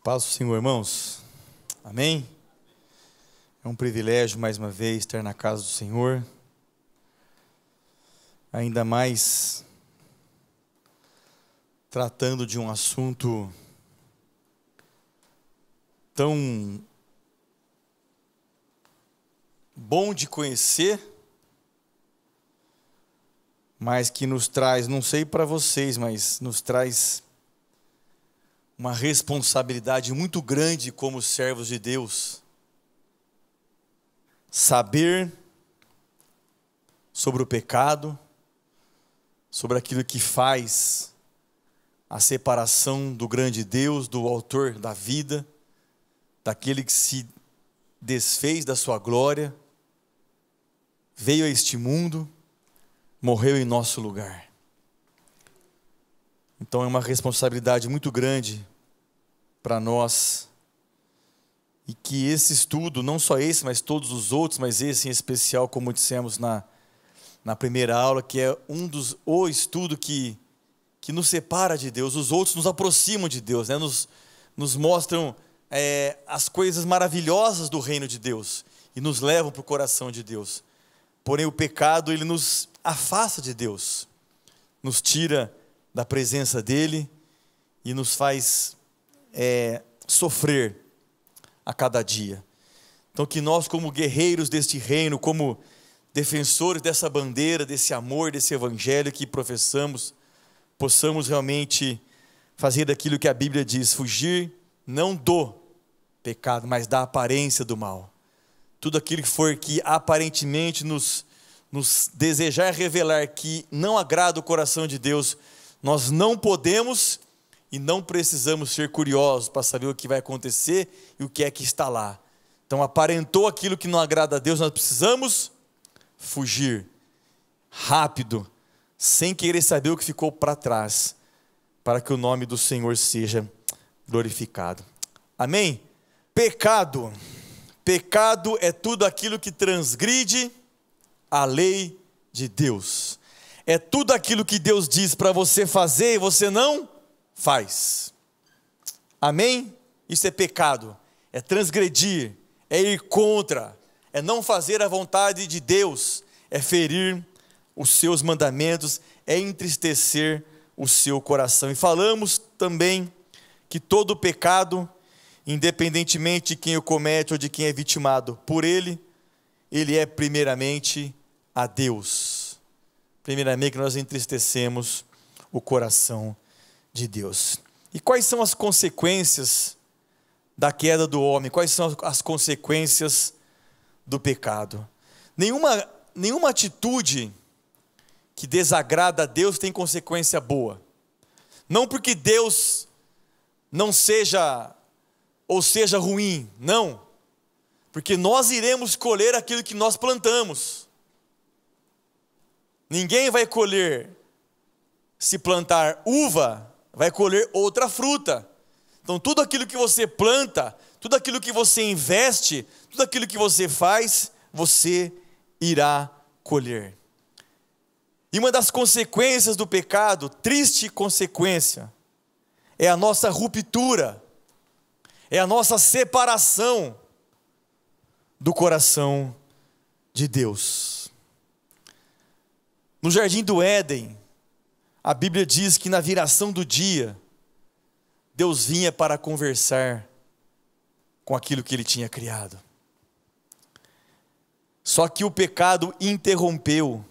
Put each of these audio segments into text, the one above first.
Paz do Senhor, irmãos. Amém? É um privilégio, mais uma vez, estar na casa do Senhor. Ainda mais tratando de um assunto tão bom de conhecer, mas que nos traz, não sei para vocês, mas nos traz uma responsabilidade muito grande como servos de Deus. Saber sobre o pecado, sobre aquilo que faz a separação do grande Deus, do autor da vida, daquele que se desfez da sua glória, veio a este mundo, morreu em nosso lugar. Então é uma responsabilidade muito grande para nós, e que esse estudo, não só esse, mas todos os outros, mas esse em especial, como dissemos na primeira aula, que é o estudo que nos separa de Deus. Os outros nos aproximam de Deus, né? nos mostram as coisas maravilhosas do reino de Deus e nos levam para o coração de Deus. Porém o pecado, ele nos afasta de Deus, nos tira da presença dele e nos faz sofrer a cada dia. Então que nós, como guerreiros deste reino, como defensores dessa bandeira, desse amor, desse evangelho que professamos, possamos realmente fazer daquilo que a Bíblia diz, fugir não do pecado, mas da aparência do mal. Tudo aquilo que aparentemente nos desejar revelar que não agrada o coração de Deus, nós não podemos e não precisamos ser curiosos para saber o que vai acontecer e o que é que está lá. Então aparentou aquilo que não agrada a Deus, nós precisamos fugir rápido, sem querer saber o que ficou para trás, para que o nome do Senhor seja glorificado. Amém? Pecado é tudo aquilo que transgride a lei de Deus. É tudo aquilo que Deus diz para você fazer e você não faz. Amém? Isso é pecado, é transgredir, é ir contra, é não fazer a vontade de Deus, é ferir os seus mandamentos, é entristecer o seu coração. E falamos também que todo pecado, independentemente de quem o comete ou de quem é vitimado por ele é primeiramente a Deus. Primeiramente que nós entristecemos o coração de Deus. E quais são as consequências da queda do homem? Quais são as consequências do pecado? Nenhuma atitude que desagrada a Deus tem consequência boa. Não porque Deus não seja ou seja ruim, não. Porque nós iremos colher aquilo que nós plantamos. Ninguém vai colher, se plantar uva, vai colher outra fruta. Então tudo aquilo que você planta, tudo aquilo que você investe, tudo aquilo que você faz, você irá colher. E uma das consequências do pecado, triste consequência, é a nossa ruptura, é a nossa separação do coração de Deus. No jardim do Éden, a Bíblia diz que na viração do dia, Deus vinha para conversar com aquilo que ele tinha criado. Só que o pecado interrompeu.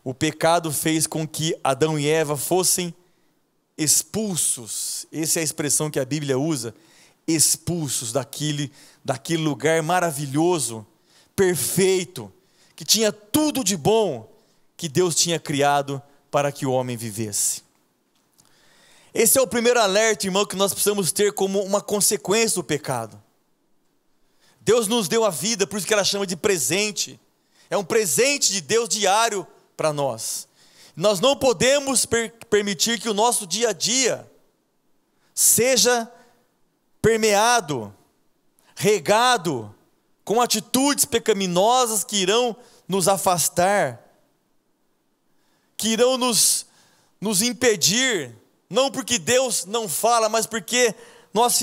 O pecado fez com que Adão e Eva fossem expulsos. Essa é a expressão que a Bíblia usa. Expulsos daquele lugar maravilhoso, perfeito, que tinha tudo de bom que Deus tinha criado para que o homem vivesse. Esse é o primeiro alerta, irmão, que nós precisamos ter como uma consequência do pecado. Deus nos deu a vida, por isso que ela chama de presente. É um presente de Deus diário para nós. Nós não podemos permitir que o nosso dia a dia seja permeado, regado com atitudes pecaminosas que irão nos afastar, que irão nos impedir, não porque Deus não fala, mas porque nós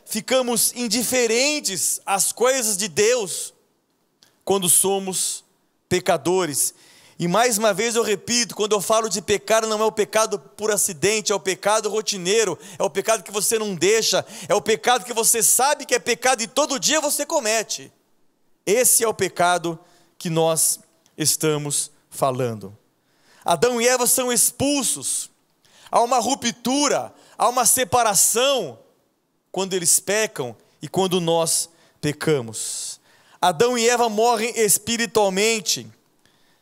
ficamos indiferentes às coisas de Deus quando somos pecadores. E mais uma vez eu repito, quando eu falo de pecado, não é o pecado por acidente, é o pecado rotineiro, é o pecado que você não deixa, é o pecado que você sabe que é pecado e todo dia você comete. Esse é o pecado que nós estamos falando. Adão e Eva são expulsos, há uma ruptura, há uma separação quando eles pecam e quando nós pecamos. Adão e Eva morrem espiritualmente.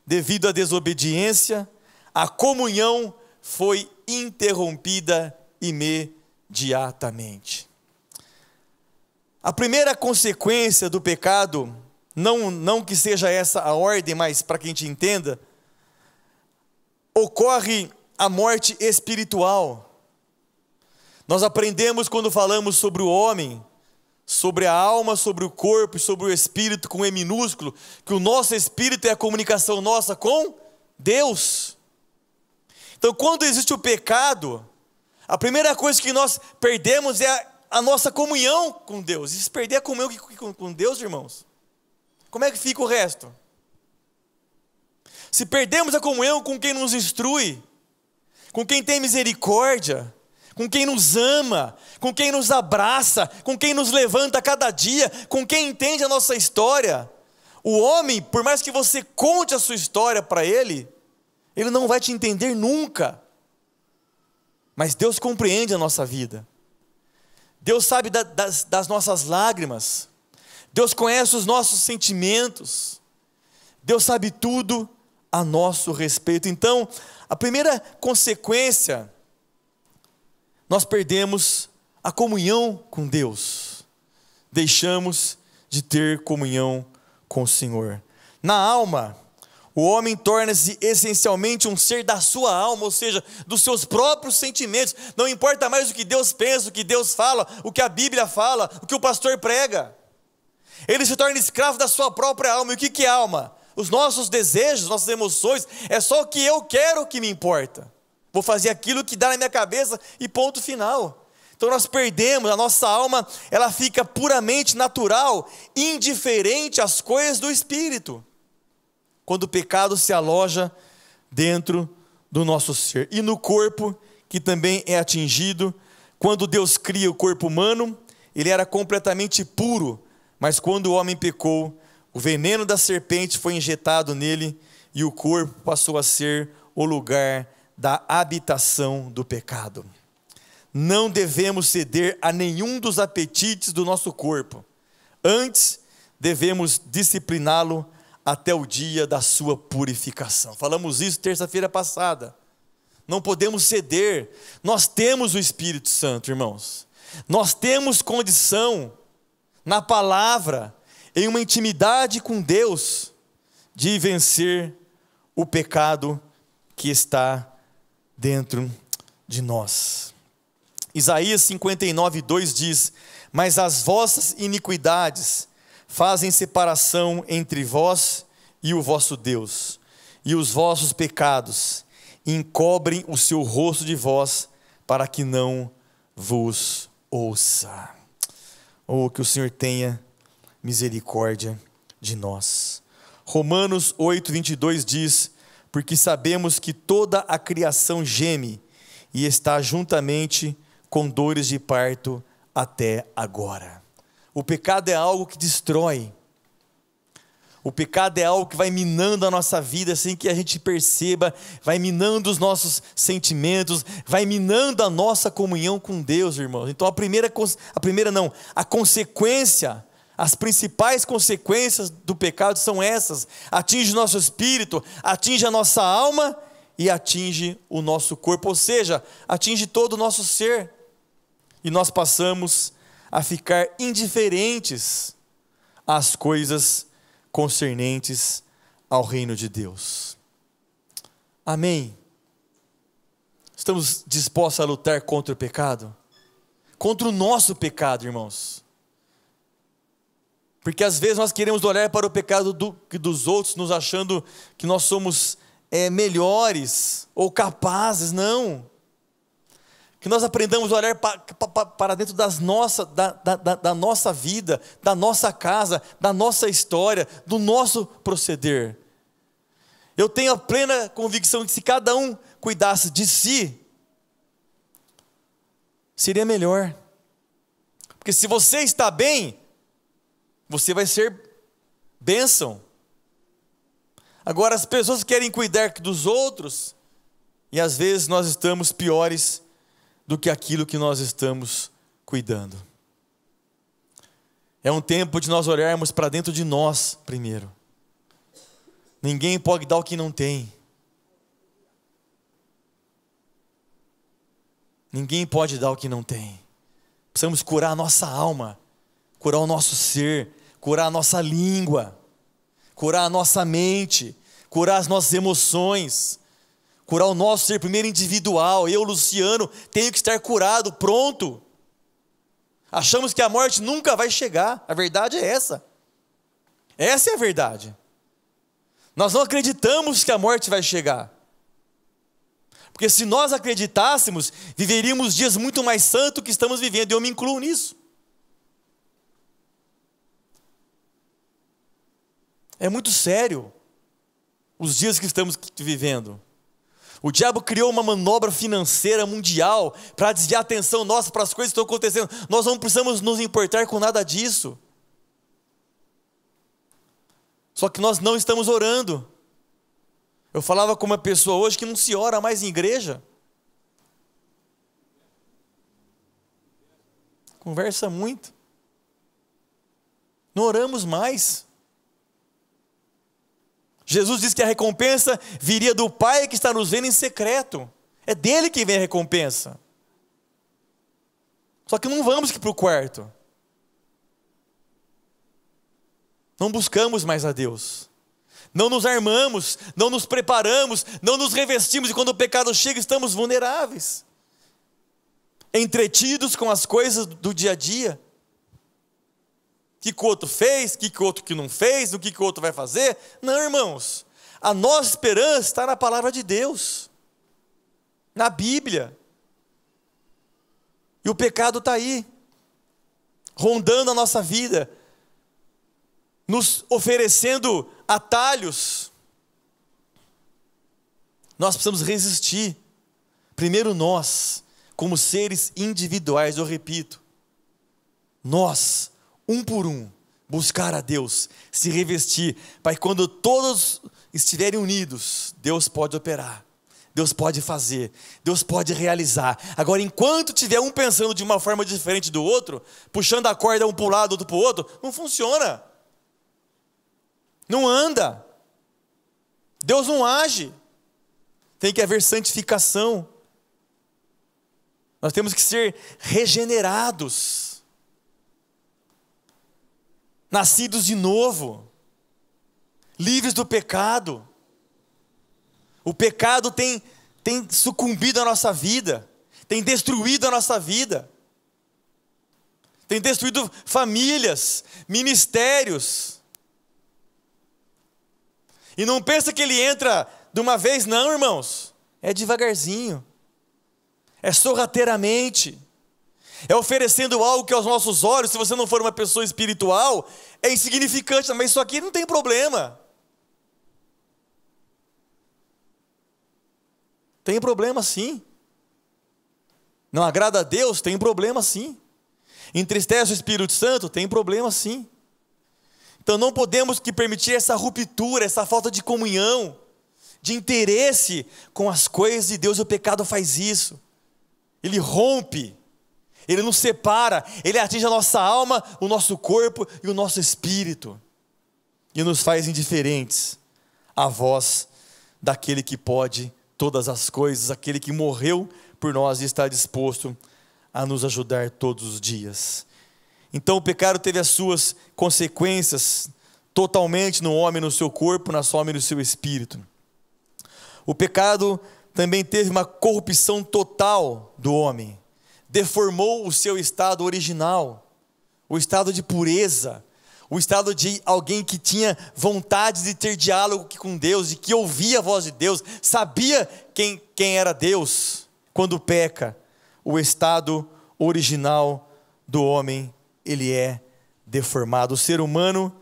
Devido à desobediência, a comunhão foi interrompida imediatamente. A primeira consequência do pecado, não que seja essa a ordem, mas para que a gente entenda, ocorre a morte espiritual. Nós aprendemos quando falamos sobre o homem, sobre a alma, sobre o corpo e sobre o espírito com E minúsculo, que o nosso espírito é a comunicação nossa com Deus. Então, quando existe o pecado, a primeira coisa que nós perdemos é a nossa comunhão com Deus. E se perder a comunhão com Deus, irmãos, como é que fica o resto? Se perdemos a comunhão com quem nos instrui, com quem tem misericórdia, com quem nos ama, com quem nos abraça, com quem nos levanta a cada dia, com quem entende a nossa história. O homem, por mais que você conte a sua história para ele, ele não vai te entender nunca. Mas Deus compreende a nossa vida. Deus sabe das nossas lágrimas. Deus conhece os nossos sentimentos. Deus sabe tudo a nosso respeito. Então, a primeira consequência, nós perdemos a comunhão com Deus, deixamos de ter comunhão com o Senhor. Na alma, o homem torna-se essencialmente um ser da sua alma, ou seja, dos seus próprios sentimentos. Não importa mais o que Deus pensa, o que Deus fala, o que a Bíblia fala, o que o pastor prega. Ele se torna escravo da sua própria alma. E o que é alma? Os nossos desejos, nossas emoções, é só o que eu quero que me importa. Vou fazer aquilo que dá na minha cabeça e ponto final. Então nós perdemos, a nossa alma, ela fica puramente natural, indiferente às coisas do Espírito, quando o pecado se aloja dentro do nosso ser. E no corpo, que também é atingido, quando Deus cria o corpo humano, ele era completamente puro, mas quando o homem pecou, o veneno da serpente foi injetado nele e o corpo passou a ser o lugar da habitação do pecado. Não devemos ceder a nenhum dos apetites do nosso corpo. Antes, devemos discipliná-lo até o dia da sua purificação. Falamos isso terça-feira passada. Não podemos ceder. Nós temos o Espírito Santo, irmãos. Nós temos condição, na palavra, em uma intimidade com Deus, de vencer o pecado que está dentro de nós. Isaías 59:2 diz: mas as vossas iniquidades fazem separação entre vós e o vosso Deus, e os vossos pecados encobrem o seu rosto de vós, para que não vos ouça. Oh, que o Senhor tenha misericórdia de nós. Romanos 8:22 diz: porque sabemos que toda a criação geme e está juntamente com dores de parto até agora. O pecado é algo que destrói. O pecado é algo que vai minando a nossa vida sem que a gente perceba, vai minando os nossos sentimentos, vai minando a nossa comunhão com Deus, irmãos. Então a consequência, as principais consequências do pecado são essas: atinge o nosso espírito, atinge a nossa alma e atinge o nosso corpo, ou seja, atinge todo o nosso ser. E nós passamos a ficar indiferentes às coisas concernentes ao reino de Deus. Amém? Estamos dispostos a lutar contra o pecado? Contra o nosso pecado, irmãos. Porque às vezes nós queremos olhar para o pecado dos outros, nos achando que nós somos melhores ou capazes. Não. Que nós aprendamos a olhar para dentro da nossa vida, da nossa casa, da nossa história, do nosso proceder. Eu tenho a plena convicção de que se cada um cuidasse de si, seria melhor. Porque se você está bem, você vai ser bênção. Agora as pessoas querem cuidar dos outros, e às vezes nós estamos piores do que aquilo que nós estamos cuidando. É um tempo de nós olharmos para dentro de nós primeiro. Ninguém pode dar o que não tem. Ninguém pode dar o que não tem. Precisamos curar a nossa alma, curar o nosso ser, curar a nossa língua, curar a nossa mente, curar as nossas emoções, curar o nosso ser primeiro individual. Eu, Luciano, tenho que estar curado, pronto. Achamos que a morte nunca vai chegar. A verdade é essa. Essa é a verdade. Nós não acreditamos que a morte vai chegar. Porque se nós acreditássemos, viveríamos dias muito mais santos que estamos vivendo, e eu me incluo nisso. É muito sério os dias que estamos vivendo. O diabo criou uma manobra financeira mundial para desviar a atenção nossa para as coisas que estão acontecendo. Nós não precisamos nos importar com nada disso. Só que nós não estamos orando. Eu falava com uma pessoa hoje que não se ora mais em igreja. Conversa muito. Não oramos mais. Jesus disse que a recompensa viria do Pai que está nos vendo em secreto. É dele que vem a recompensa. Só que não vamos para o quarto. Não buscamos mais a Deus. Não nos armamos, não nos preparamos, não nos revestimos, e quando o pecado chega estamos vulneráveis. Entretidos com as coisas do dia a dia. O que o outro fez, o que o outro que não fez, o que o outro vai fazer. Não, irmãos. A nossa esperança está na palavra de Deus. Na Bíblia. E o pecado está aí. Rondando a nossa vida. Nos oferecendo atalhos. Nós precisamos resistir. Primeiro nós, como seres individuais, eu repito. Nós, um por um, buscar a Deus, se revestir, para que quando todos estiverem unidos, Deus pode operar, Deus pode fazer, Deus pode realizar. Agora, enquanto tiver um pensando de uma forma diferente do outro, puxando a corda um para um lado, outro para o outro, não funciona. Não anda. Deus não age. Tem que haver santificação. Nós temos que ser regenerados. Nascidos de novo. Livres do pecado. O pecado tem sucumbido a nossa vida. Tem destruído a nossa vida. Tem destruído famílias, ministérios. E não pensa que ele entra de uma vez, não, irmãos. É devagarzinho. É sorrateiramente. É oferecendo algo que aos nossos olhos, se você não for uma pessoa espiritual, é insignificante, mas isso aqui não tem problema. Tem problema sim. Não agrada a Deus? Tem problema sim. Entristece o Espírito Santo? Tem problema sim. Então não podemos que permitir essa ruptura, essa falta de comunhão, de interesse com as coisas de Deus. O pecado faz isso. Ele rompe, ele nos separa, ele atinge a nossa alma, o nosso corpo e o nosso espírito. E nos faz indiferentes à voz daquele que pode todas as coisas, aquele que morreu por nós e está disposto a nos ajudar todos os dias. Então o pecado teve as suas consequências totalmente no homem, no seu corpo, na sua alma e no seu espírito. O pecado também teve uma corrupção total do homem. Deformou o seu estado original, o estado de pureza, o estado de alguém que tinha vontade de ter diálogo com Deus, de que ouvia a voz de Deus, sabia quem era Deus. Quando peca, o estado original do homem, ele é deformado. O ser humano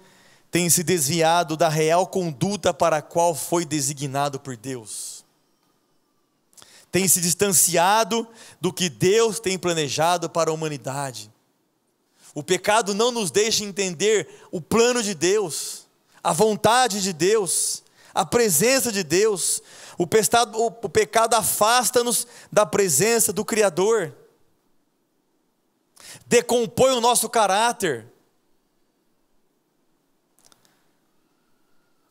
tem se desviado da real conduta para a qual foi designado por Deus. Tem se distanciado do que Deus tem planejado para a humanidade. O pecado não nos deixa entender o plano de Deus, a vontade de Deus, a presença de Deus. O pecado afasta-nos da presença do Criador, decompõe o nosso caráter,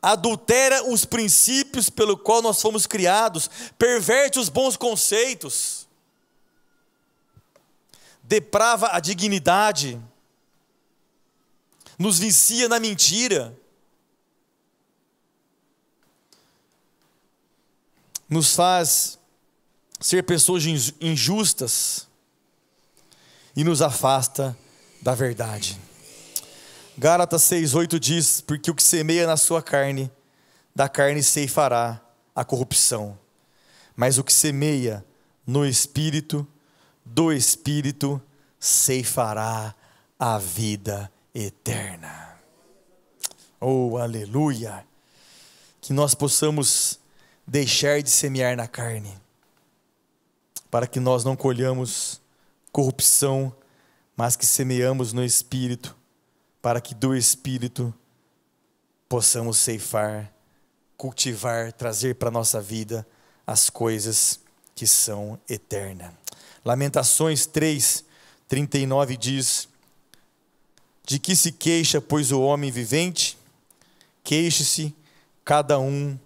adultera os princípios pelo qual nós fomos criados, perverte os bons conceitos, deprava a dignidade, nos vicia na mentira, nos faz ser pessoas injustas e nos afasta da verdade. Gálatas 6:8 diz: porque o que semeia na sua carne, da carne ceifará a corrupção, mas o que semeia no Espírito, do Espírito ceifará a vida eterna. Oh, aleluia! Que nós possamos deixar de semear na carne, para que nós não colhamos corrupção, mas que semeamos no Espírito, para que do Espírito possamos ceifar, cultivar, trazer para a nossa vida as coisas que são eternas. Lamentações 3:39 diz: de que se queixa, pois, o homem vivente? Queixe-se cada um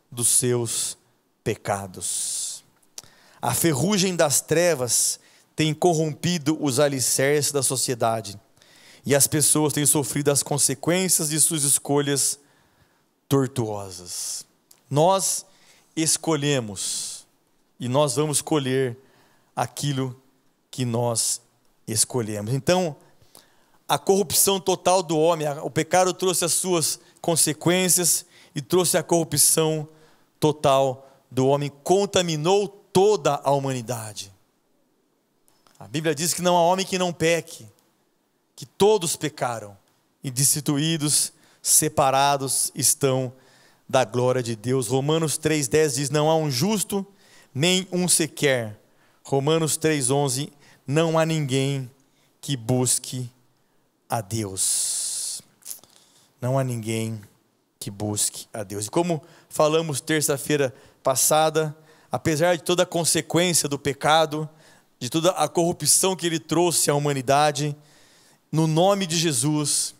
dos seus pecados. A ferrugem das trevas tem corrompido os alicerces da sociedade, e as pessoas têm sofrido as consequências de suas escolhas tortuosas. Nós escolhemos, e nós vamos colher aquilo que nós escolhemos. Então, a corrupção total do homem, o pecado trouxe as suas consequências e trouxe a corrupção total do homem, contaminou toda a humanidade. A Bíblia diz que não há homem que não peque, que todos pecaram e destituídos, separados estão da glória de Deus. Romanos 3:10 diz: não há um justo, nem um sequer. Romanos 3:11, não há ninguém que busque a Deus. Não há ninguém que busque a Deus. E como falamos terça-feira passada, apesar de toda a consequência do pecado, de toda a corrupção que ele trouxe à humanidade, no nome de Jesus,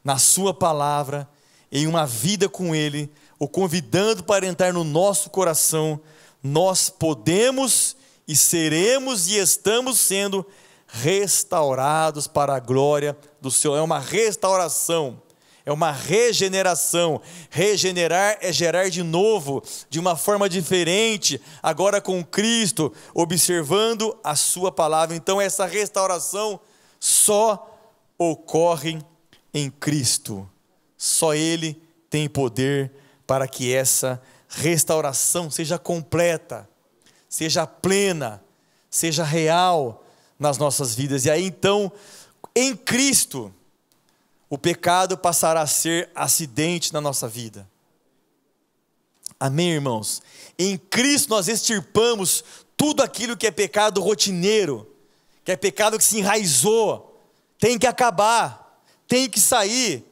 na sua palavra, em uma vida com ele, o convidando para entrar no nosso coração, nós podemos e seremos e estamos sendo restaurados para a glória do Senhor. É uma restauração, é uma regeneração. Regenerar é gerar de novo, de uma forma diferente, agora com Cristo, observando a sua palavra. Então essa restauração só ocorre em Cristo. Só Ele tem poder para que essa restauração seja completa, seja plena, seja real nas nossas vidas. E aí então, em Cristo, o pecado passará a ser acidente na nossa vida. Amém, irmãos? Em Cristo nós extirpamos tudo aquilo que é pecado rotineiro, que é pecado que se enraizou, tem que acabar, tem que sair.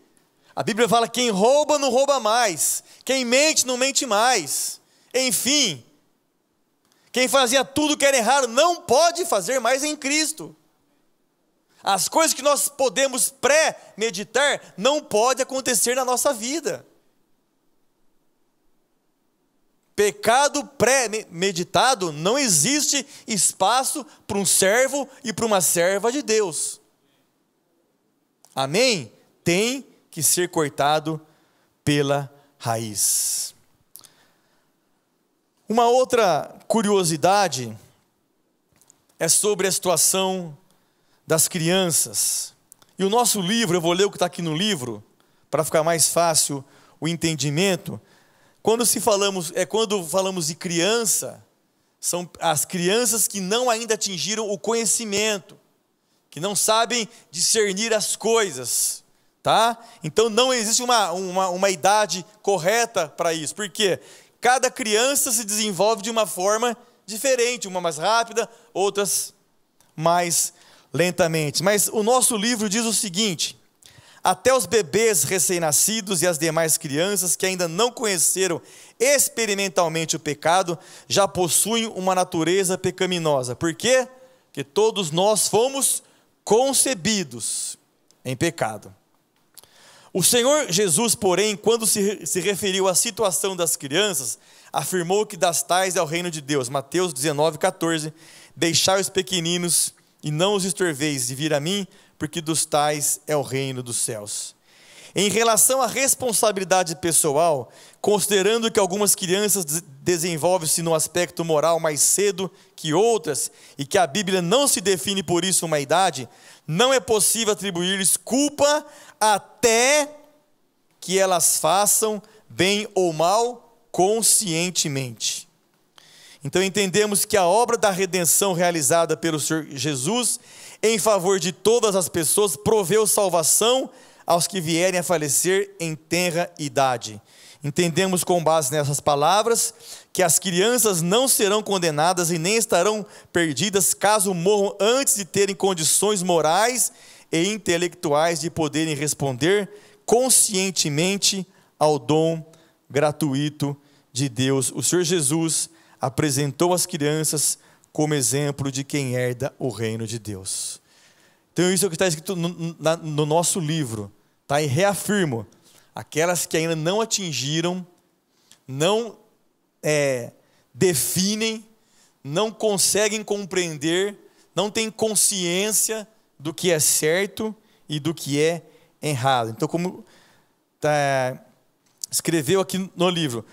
A Bíblia fala: quem rouba não rouba mais, quem mente não mente mais. Enfim, quem fazia tudo que era errado não pode fazer mais em Cristo. As coisas que nós podemos pré-meditar não pode acontecer na nossa vida. Pecado pré-meditado, não existe espaço para um servo e para uma serva de Deus. Amém? Tem que ser cortado pela raiz. Uma outra curiosidade é sobre a situação das crianças. E o nosso livro, eu vou ler o que está aqui no livro, para ficar mais fácil o entendimento. Quando falamos de criança, São as crianças que não ainda atingiram o conhecimento, que não sabem discernir as coisas, tá? Então não existe uma idade correta para isso, porque cada criança se desenvolve de uma forma diferente, uma mais rápida, outras mais lentamente. Mas o nosso livro diz o seguinte: até os bebês recém-nascidos e as demais crianças que ainda não conheceram experimentalmente o pecado, já possuem uma natureza pecaminosa. Por quê? Porque todos nós fomos concebidos em pecado. O Senhor Jesus, porém, quando se referiu à situação das crianças, afirmou que das tais é o reino de Deus. Mateus 19:14, deixai os pequeninos e não os estorveis de vir a mim, porque dos tais é o reino dos céus. Em relação à responsabilidade pessoal, considerando que algumas crianças desenvolvem-se no aspecto moral mais cedo que outras, e que a Bíblia não se define por isso uma idade, não é possível atribuir-lhes culpa até que elas façam bem ou mal conscientemente. Então entendemos que a obra da redenção realizada pelo Senhor Jesus em favor de todas as pessoas proveu salvação aos que vierem a falecer em tenra idade. Entendemos com base nessas palavras que as crianças não serão condenadas e nem estarão perdidas caso morram antes de terem condições morais e intelectuais de poderem responder conscientemente ao dom gratuito de Deus. O Senhor Jesus apresentou as crianças como exemplo de quem herda o reino de Deus. Então isso é o que está escrito no nosso livro, tá? E reafirmo, aquelas que ainda não atingiram, não definem, não conseguem compreender, não têm consciência do que é certo e do que é errado. Então, como escreveu aqui no livro,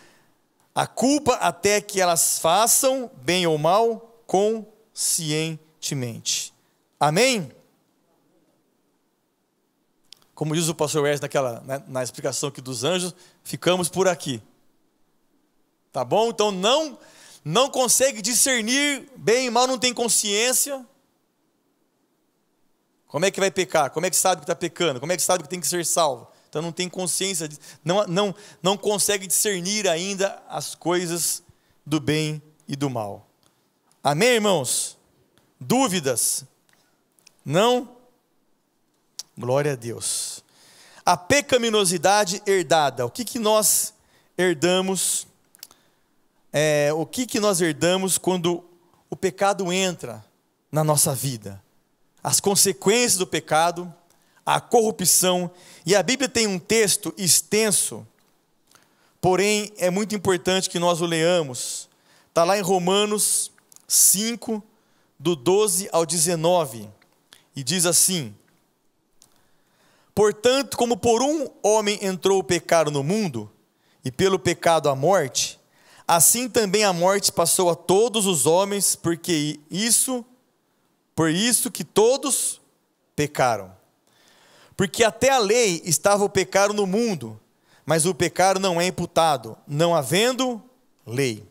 a culpa até que elas façam, bem ou mal, conscientemente. Amém? Como diz o pastor Wesley na explicação aqui dos anjos, ficamos por aqui. Tá bom? Então não consegue discernir bem e mal, não tem consciência. Como é que vai pecar? Como é que sabe que está pecando? Como é que sabe que tem que ser salvo? Então não tem consciência, não consegue discernir ainda as coisas do bem e do mal. Amém, irmãos? Dúvidas? Não? Glória a Deus. A pecaminosidade herdada. O que nós herdamos? O que nós herdamos quando o pecado entra na nossa vida? As consequências do pecado, a corrupção. E a Bíblia tem um texto extenso, porém é muito importante que nós o leamos. Está lá em Romanos 5, do 12 ao 19, e diz assim: portanto, como por um homem entrou o pecado no mundo, e pelo pecado a morte, assim também a morte passou a todos os homens, por isso que todos pecaram. Porque até a lei estava o pecado no mundo, mas o pecado não é imputado, não havendo lei.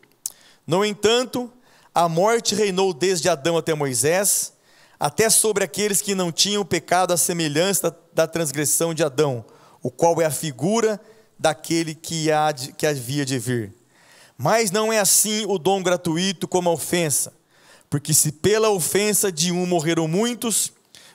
No entanto, a morte reinou desde Adão até Moisés, até sobre aqueles que não tinham pecado à semelhança da transgressão de Adão, o qual é a figura daquele que havia de vir. Mas não é assim o dom gratuito como a ofensa, porque se pela ofensa de um morreram muitos,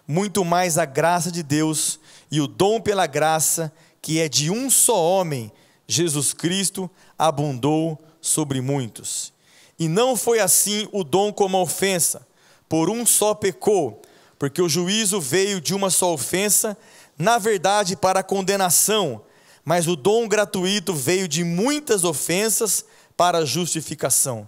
muito mais a graça de Deus e o dom pela graça, que é de um só homem, Jesus Cristo, abundou sobre muitos. E não foi assim o dom como a ofensa, por um só pecou, porque o juízo veio de uma só ofensa, na verdade para a condenação, mas o dom gratuito veio de muitas ofensas para a justificação.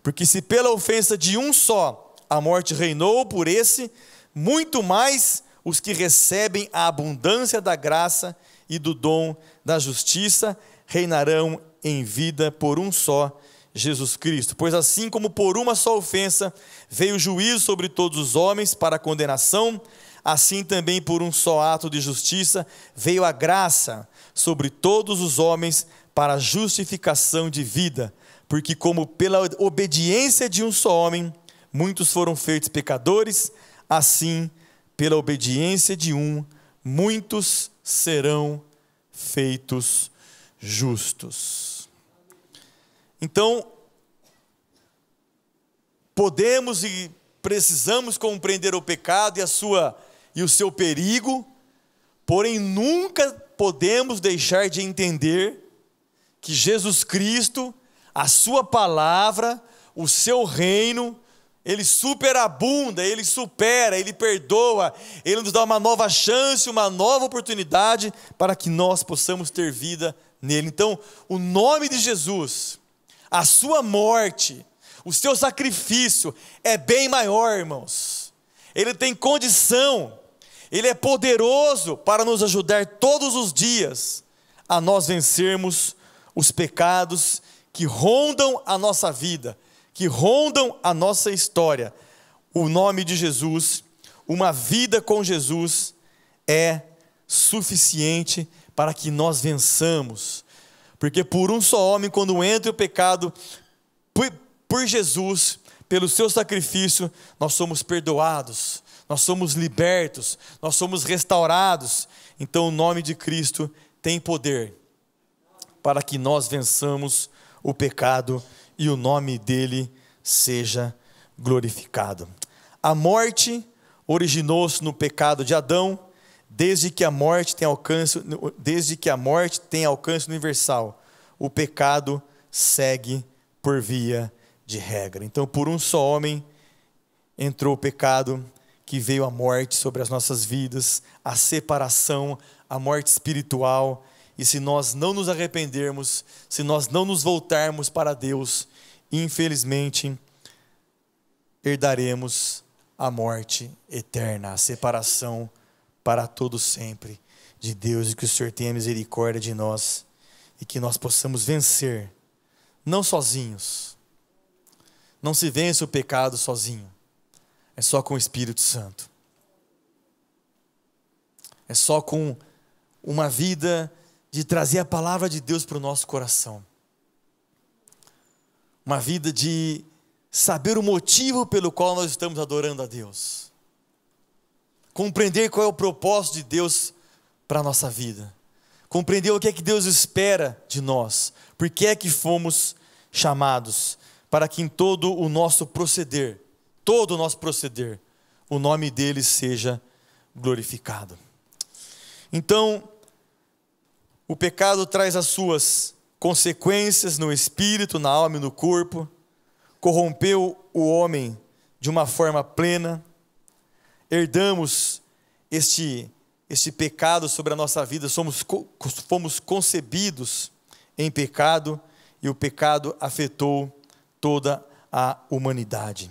Porque se pela ofensa de um só a morte reinou por esse, muito mais os que recebem a abundância da graça e do dom da justiça reinarão em vida por um só, Jesus Cristo. Pois assim como por uma só ofensa veio o juízo sobre todos os homens para a condenação, assim também por um só ato de justiça veio a graça sobre todos os homens para a justificação de vida. porque como pela obediência de um só homem, muitos foram feitos pecadores, assim, pela obediência de um, muitos serão feitos justos. Então, podemos e precisamos compreender o pecado e o seu perigo, porém nunca podemos deixar de entender que Jesus Cristo, a sua palavra, o seu reino, ele superabunda, ele supera, ele perdoa, ele nos dá uma nova chance, uma nova oportunidade para que nós possamos ter vida nele. Então, o nome de Jesus, a sua morte, o seu sacrifício é bem maior, irmãos. Ele tem condição, ele é poderoso para nos ajudar todos os dias a nós vencermos os pecados que rondam a nossa vida, que rondam a nossa história. O nome de Jesus, uma vida com Jesus, é suficiente para que nós vençamos. Porque por um só homem, quando entra o pecado, por Jesus, pelo seu sacrifício, nós somos perdoados, nós somos libertos, nós somos restaurados. Então o nome de Cristo tem poder para que nós vençamos o pecado e o nome dele seja glorificado. A morte originou-se no pecado de Adão, desde que a morte tem alcance universal. O pecado segue por via de regra. Então, por um só homem entrou o pecado, que veio a morte sobre as nossas vidas, a separação, a morte espiritual. E se nós não nos arrependermos, se nós não nos voltarmos para Deus, infelizmente, herdaremos a morte eterna, a separação para todo sempre de Deus. E que o Senhor tenha misericórdia de nós e que nós possamos vencer, não sozinhos. Não se vence o pecado sozinho, é só com o Espírito Santo. É só com uma vida de trazer a palavra de Deus para o nosso coração. Uma vida de saber o motivo pelo qual nós estamos adorando a Deus. Compreender qual é o propósito de Deus para a nossa vida. Compreender o que é que Deus espera de nós. Por que é que fomos chamados? Para que em todo o nosso proceder, o nome dele seja glorificado. Então, o pecado traz as suas consequências no espírito, na alma e no corpo, corrompeu o homem de uma forma plena, herdamos este pecado sobre a nossa vida, fomos concebidos em pecado, e o pecado afetou toda a humanidade.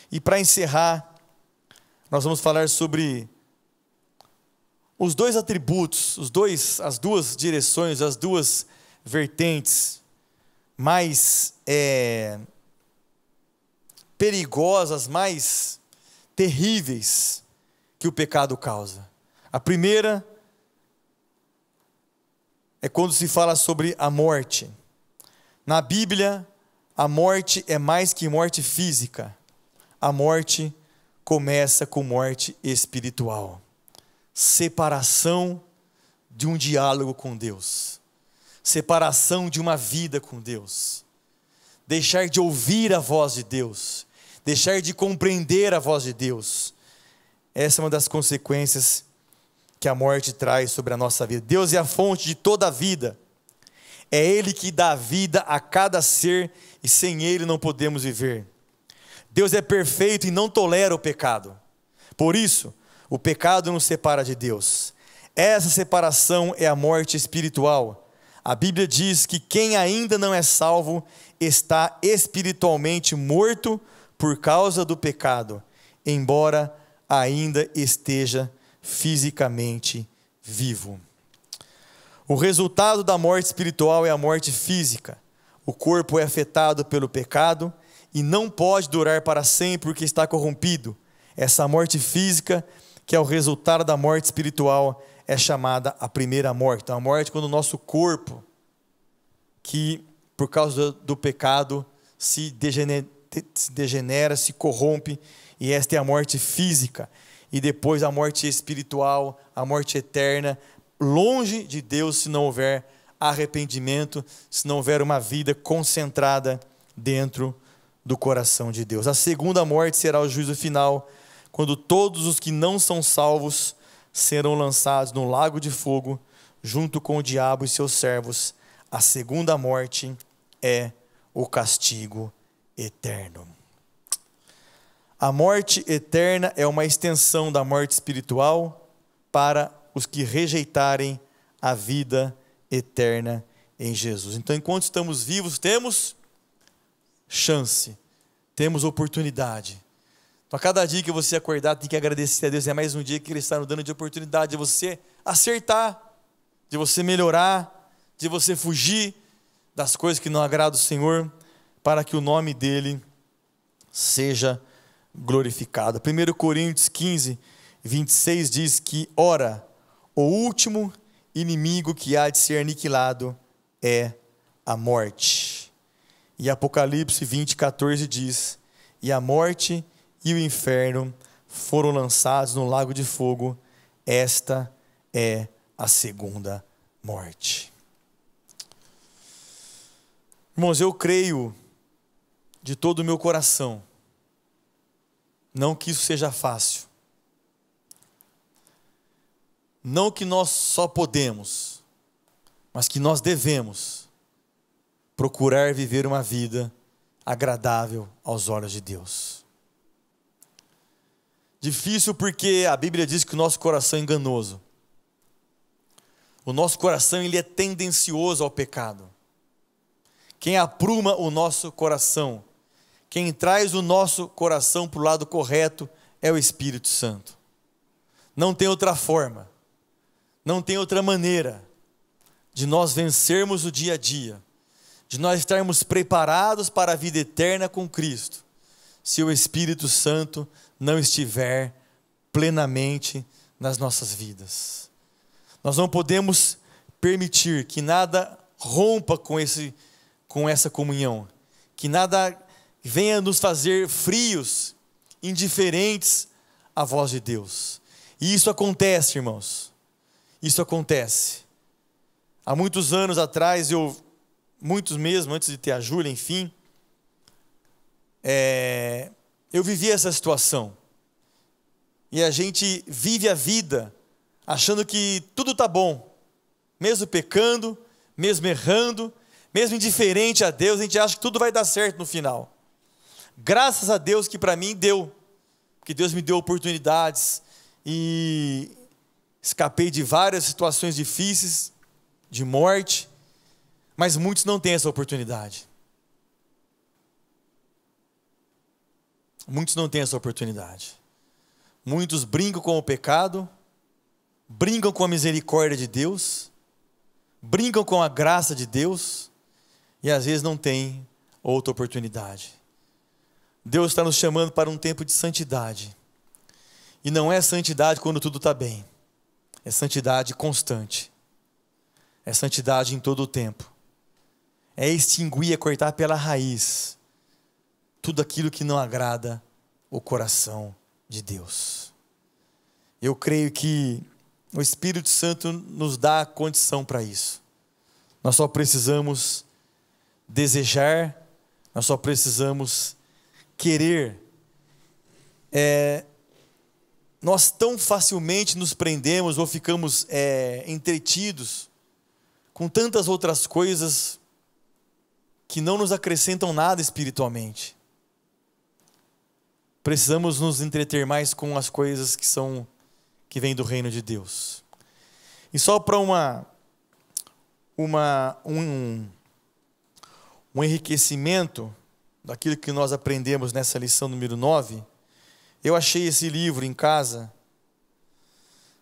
E para encerrar, nós vamos falar sobre os dois atributos, as duas direções, as duas vertentes mais perigosas, mais terríveis que o pecado causa. A primeira é quando se fala sobre a morte. Na Bíblia, a morte é mais que morte física. A morte começa com morte espiritual. Separação de um diálogo com Deus. Separação de uma vida com Deus. Deixar de ouvir a voz de Deus. Deixar de compreender a voz de Deus. Essa é uma das consequências que a morte traz sobre a nossa vida. Deus é a fonte de toda a vida. É Ele que dá vida a cada ser e sem Ele não podemos viver. Deus é perfeito e não tolera o pecado. Por isso, o pecado nos separa de Deus. Essa separação é a morte espiritual. A Bíblia diz que quem ainda não é salvo está espiritualmente morto por causa do pecado, embora ainda esteja fisicamente vivo. O resultado da morte espiritual é a morte física. O corpo é afetado pelo pecado e não pode durar para sempre porque está corrompido. Essa morte física, que é o resultado da morte espiritual, é chamada a primeira morte. Então, a morte quando o nosso corpo, que por causa do pecado, se degenera, se corrompe, e esta é a morte física. E depois a morte espiritual, a morte eterna, longe de Deus, se não houver arrependimento, se não houver uma vida concentrada dentro do coração de Deus. A segunda morte será o juízo final, quando todos os que não são salvos serão lançados no lago de fogo, junto com o diabo e seus servos. A segunda morte é o castigo eterno. A morte eterna é uma extensão da morte espiritual para os que rejeitarem a vida eterna em Jesus. Então, enquanto estamos vivos, temos chance, temos oportunidade. Então, a cada dia que você acordar, tem que agradecer a Deus. É mais um dia que Ele está nos dando de oportunidade de você acertar, de você melhorar, de você fugir das coisas que não agradam o Senhor, para que o nome dEle seja glorificado. 1 Coríntios 15, 26 diz que, ora, o último inimigo que há de ser aniquilado é a morte. E Apocalipse 20, 14 diz, e a morte e o inferno foram lançados no lago de fogo. Esta é a segunda morte. Irmãos, eu creio de todo o meu coração, não que isso seja fácil, não que nós só podemos, mas que nós devemos procurar viver uma vida agradável aos olhos de Deus. Difícil porque a Bíblia diz que o nosso coração é enganoso. O nosso coração, ele é tendencioso ao pecado. Quem apruma o nosso coração, quem traz o nosso coração para o lado correto é o Espírito Santo. Não tem outra forma, não tem outra maneira de nós vencermos o dia a dia, de nós estarmos preparados para a vida eterna com Cristo, se o Espírito Santo não estiver plenamente nas nossas vidas. Nós não podemos permitir que nada rompa com essa comunhão, que nada venha nos fazer frios, indiferentes à voz de Deus. E isso acontece, irmãos, isso acontece. Há muitos anos atrás, muitos mesmo, antes de ter a Júlia, enfim, eu vivi essa situação. E a gente vive a vida achando que tudo está bom, mesmo pecando, mesmo errando, mesmo indiferente a Deus, a gente acha que tudo vai dar certo no final. Graças a Deus que para mim deu, porque Deus me deu oportunidades e escapei de várias situações difíceis, de morte, mas muitos não têm essa oportunidade. Muitos não têm essa oportunidade. Muitos brincam com o pecado, brincam com a misericórdia de Deus, brincam com a graça de Deus e às vezes não têm outra oportunidade. Deus está nos chamando para um tempo de santidade. E não é santidade quando tudo está bem. É santidade constante. É santidade em todo o tempo. É extinguir, é cortar pela raiz tudo aquilo que não agrada o coração de Deus. Eu creio que o Espírito Santo nos dá a condição para isso. Nós só precisamos desejar, nós só precisamos querer. Nós tão facilmente nos prendemos ou ficamos entretidos com tantas outras coisas que não nos acrescentam nada espiritualmente. Precisamos nos entreter mais com as coisas que vêm do reino de Deus. E só para um enriquecimento daquilo que nós aprendemos nessa lição número 9, eu achei esse livro em casa.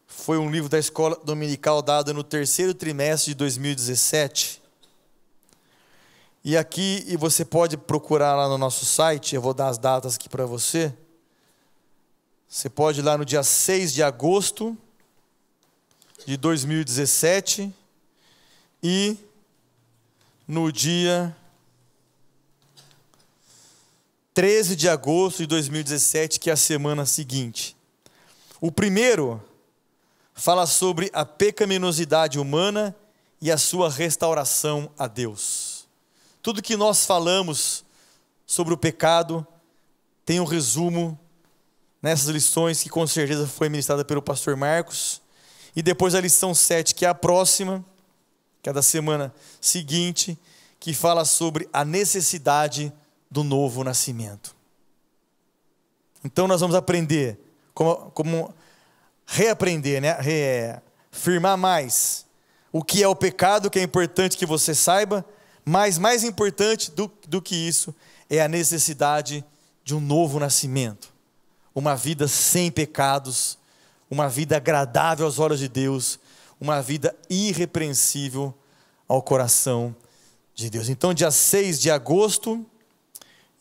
Foi um livro da escola dominical dado no 3º trimestre de 2017. E você pode procurar lá no nosso site, eu vou dar as datas aqui para você. Você pode ir lá no dia 6 de agosto de 2017 e no dia 13 de agosto de 2017, que é a semana seguinte. O primeiro fala sobre a pecaminosidade humana e a sua restauração a Deus. Tudo que nós falamos sobre o pecado tem um resumo nessas lições que com certeza foi ministrada pelo pastor Marcos. E depois a lição 7, que é a próxima, que é da semana seguinte, que fala sobre a necessidade do novo nascimento. Então nós vamos aprender como reaprender, né? Firmar mais o que é o pecado, que é importante que você saiba, mas mais importante do que isso é a necessidade de um novo nascimento, uma vida sem pecados, uma vida agradável aos olhos de Deus, uma vida irrepreensível ao coração de Deus. Então, dia 6 de agosto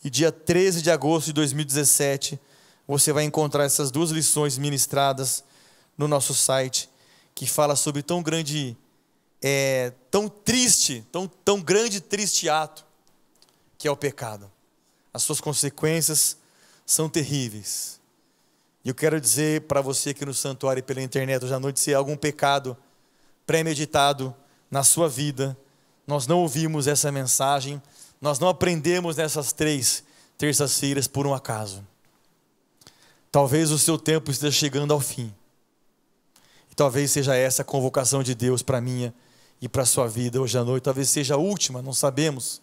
e dia 13 de agosto de 2017, você vai encontrar essas duas lições ministradas no nosso site, que fala sobre tão grande, tão grande e triste ato que é o pecado. As suas consequências são terríveis. E eu quero dizer para você aqui no santuário e pela internet hoje à noite, se há algum pecado premeditado na sua vida, nós não ouvimos essa mensagem, nós não aprendemos nessas 3 terças-feiras por um acaso. Talvez o seu tempo esteja chegando ao fim. E talvez seja essa a convocação de Deus para a minha e para a sua vida hoje à noite. Talvez seja a última, não sabemos.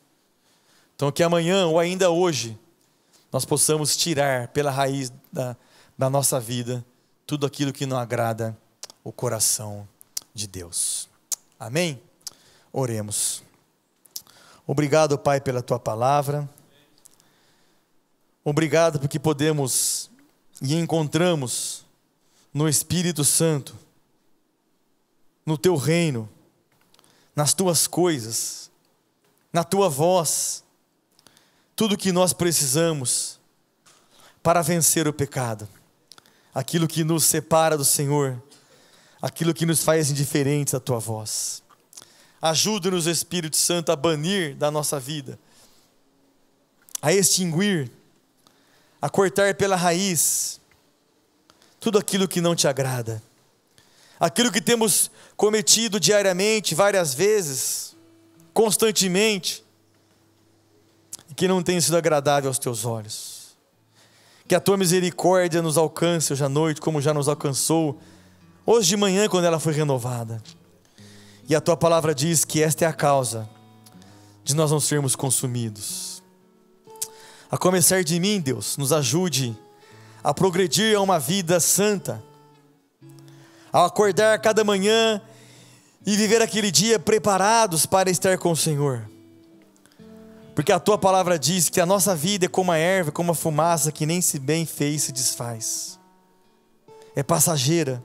Então que amanhã ou ainda hoje nós possamos tirar pela raiz da nossa vida tudo aquilo que não agrada o coração de Deus. Amém? Oremos. Obrigado, Pai, pela Tua palavra. Obrigado porque podemos e encontramos no Espírito Santo, no Teu reino, nas Tuas coisas, na Tua voz, tudo o que nós precisamos para vencer o pecado, aquilo que nos separa do Senhor, aquilo que nos faz indiferentes à Tua voz. Ajuda-nos, Espírito Santo, a banir da nossa vida, a extinguir, a cortar pela raiz tudo aquilo que não Te agrada, aquilo que temos cometido diariamente, várias vezes, constantemente, e que não tem sido agradável aos Teus olhos. Que a Tua misericórdia nos alcance hoje à noite, como já nos alcançou hoje de manhã, quando ela foi renovada. E a Tua palavra diz que esta é a causa de nós não sermos consumidos. A começar de mim, Deus, nos ajude a progredir a uma vida santa, ao acordar cada manhã e viver aquele dia preparados para estar com o Senhor. Porque a Tua palavra diz que a nossa vida é como a erva, como a fumaça que nem se bem fez se desfaz. É passageira.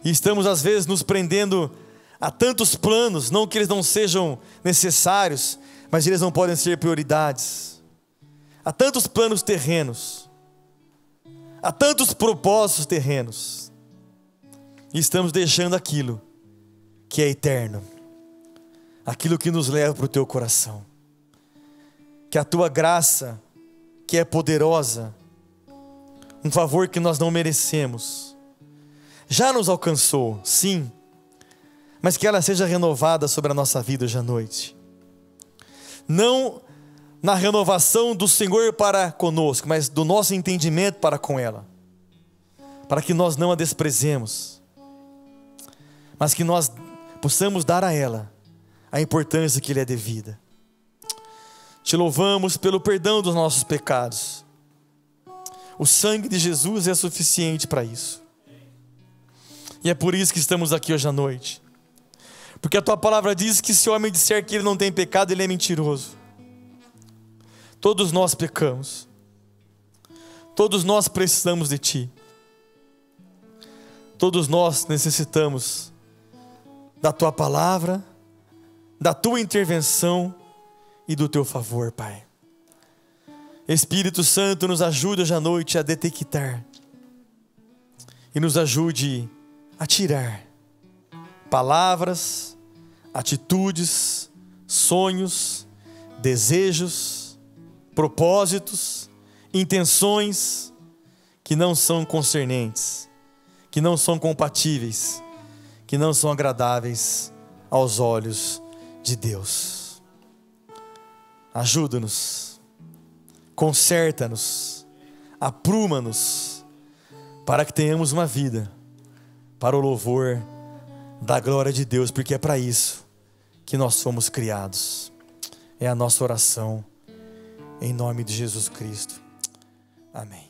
E estamos às vezes nos prendendo a tantos planos, não que eles não sejam necessários, mas eles não podem ser prioridades. Há tantos planos terrenos, há tantos propósitos terrenos, e estamos deixando aquilo que é eterno, aquilo que nos leva para o Teu coração. Que a Tua graça, que é poderosa, um favor que nós não merecemos, já nos alcançou, sim, mas que ela seja renovada sobre a nossa vida hoje à noite. Não na renovação do Senhor para conosco, mas do nosso entendimento para com ela, para que nós não a desprezemos, mas que nós possamos dar a ela a importância que lhe é devida. Te louvamos pelo perdão dos nossos pecados. O sangue de Jesus é suficiente para isso. E é por isso que estamos aqui hoje à noite. Porque a Tua palavra diz que se o homem disser que ele não tem pecado, ele é mentiroso. Todos nós pecamos. Todos nós precisamos de Ti. Todos nós necessitamos da Tua palavra, da Tua intervenção e do Teu favor, Pai. Espírito Santo, nos ajude hoje à noite a detectar e nos ajude a tirar palavras, atitudes, sonhos, desejos, propósitos, intenções que não são concernentes, que não são compatíveis, que não são agradáveis aos olhos de Deus. Ajuda-nos, conserta-nos, apruma-nos, para que tenhamos uma vida para o louvor da glória de Deus, porque é para isso que nós fomos criados. É a nossa oração, em nome de Jesus Cristo. Amém.